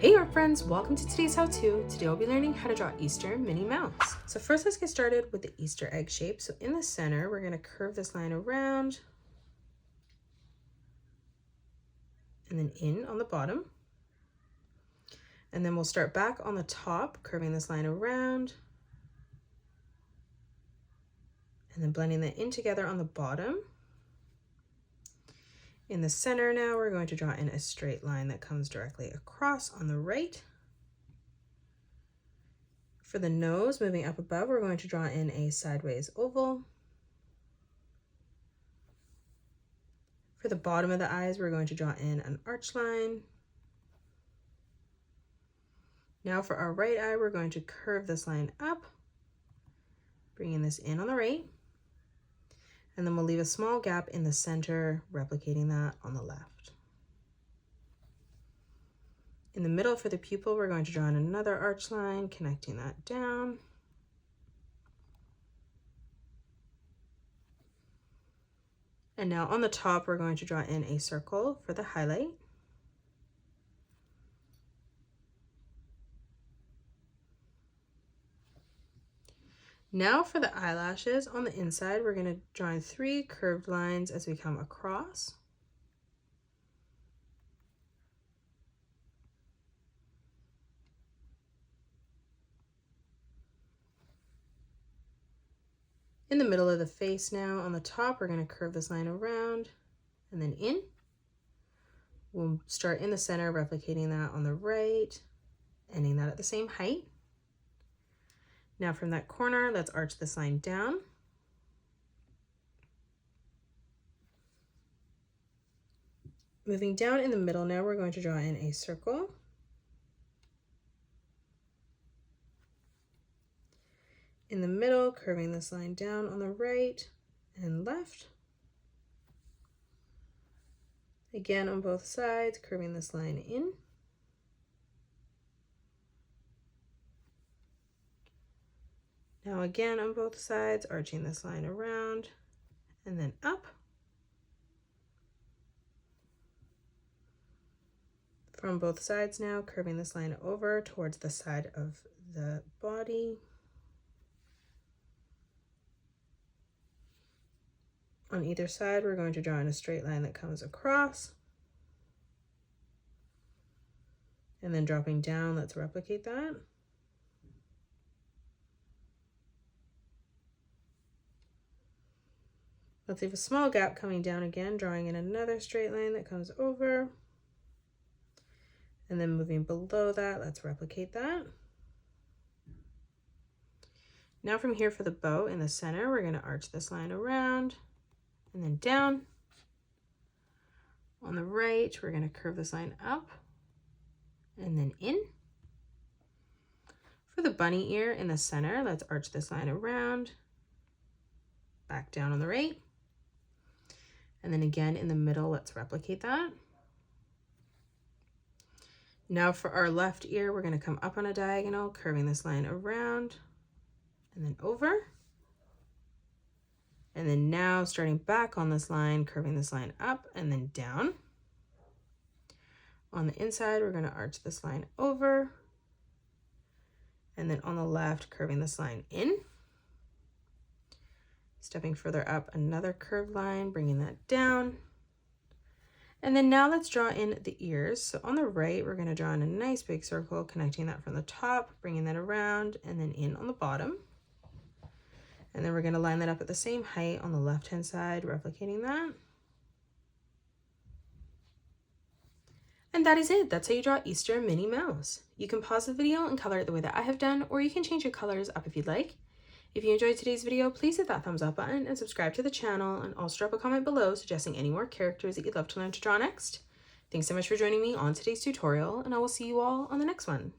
Hey art friends, welcome to today's how-to. Today we'll be learning how to draw Easter Minnie Mouse. So first let's get started with the Easter egg shape. So in the center, we're going to curve this line around and then in on the bottom. And then we'll start back on the top, curving this line around and then blending that in together on the bottom. In the center now, we're going to draw in a straight line that comes directly across on the right. For the nose, moving up above, we're going to draw in a sideways oval. For the bottom of the eyes, we're going to draw in an arch line. Now for our right eye, we're going to curve this line up, bringing this in on the right. And then we'll leave a small gap in the center, replicating that on the left. In the middle for the pupil, we're going to draw in another arch line, connecting that down. And now on the top, we're going to draw in a circle for the highlight. Now for the eyelashes, on the inside, we're going to draw in 3 curved lines as we come across. In the middle of the face now, on the top, we're going to curve this line around and then in. We'll start in the center, replicating that on the right, ending that at the same height. Now from that corner, let's arch this line down. Moving down in the middle now, we're going to draw in a circle. In the middle, curving this line down on the right and left. Again on both sides, curving this line in. Now again on both sides, arching this line around and then up. From both sides now, curving this line over towards the side of the body. On either side, we're going to draw in a straight line that comes across. And then dropping down, let's replicate that. Let's leave a small gap coming down again, drawing in another straight line that comes over. And then moving below that, let's replicate that. Now from here for the bow in the center, we're going to arch this line around and then down. On the right, we're going to curve this line up and then in. For the bunny ear in the center, let's arch this line around, back down on the right. And then again in the middle, let's replicate that. Now for our left ear, we're going to come up on a diagonal, curving this line around and then over. And then now starting back on this line, curving this line up and then down. On the inside, we're going to arch this line over. And then on the left, curving this line in. Stepping further up, another curved line, bringing that down. And then now let's draw in the ears. So on the right, we're going to draw in a nice big circle, connecting that from the top, bringing that around, and then in on the bottom. And then we're going to line that up at the same height on the left-hand side, replicating that. And that is it. That's how you draw Easter Minnie Mouse. You can pause the video and color it the way that I have done, or you can change your colors up if you'd like. If you enjoyed today's video, please hit that thumbs up button and subscribe to the channel, and also drop a comment below suggesting any more characters that you'd love to learn to draw next. Thanks so much for joining me on today's tutorial, and I will see you all on the next one.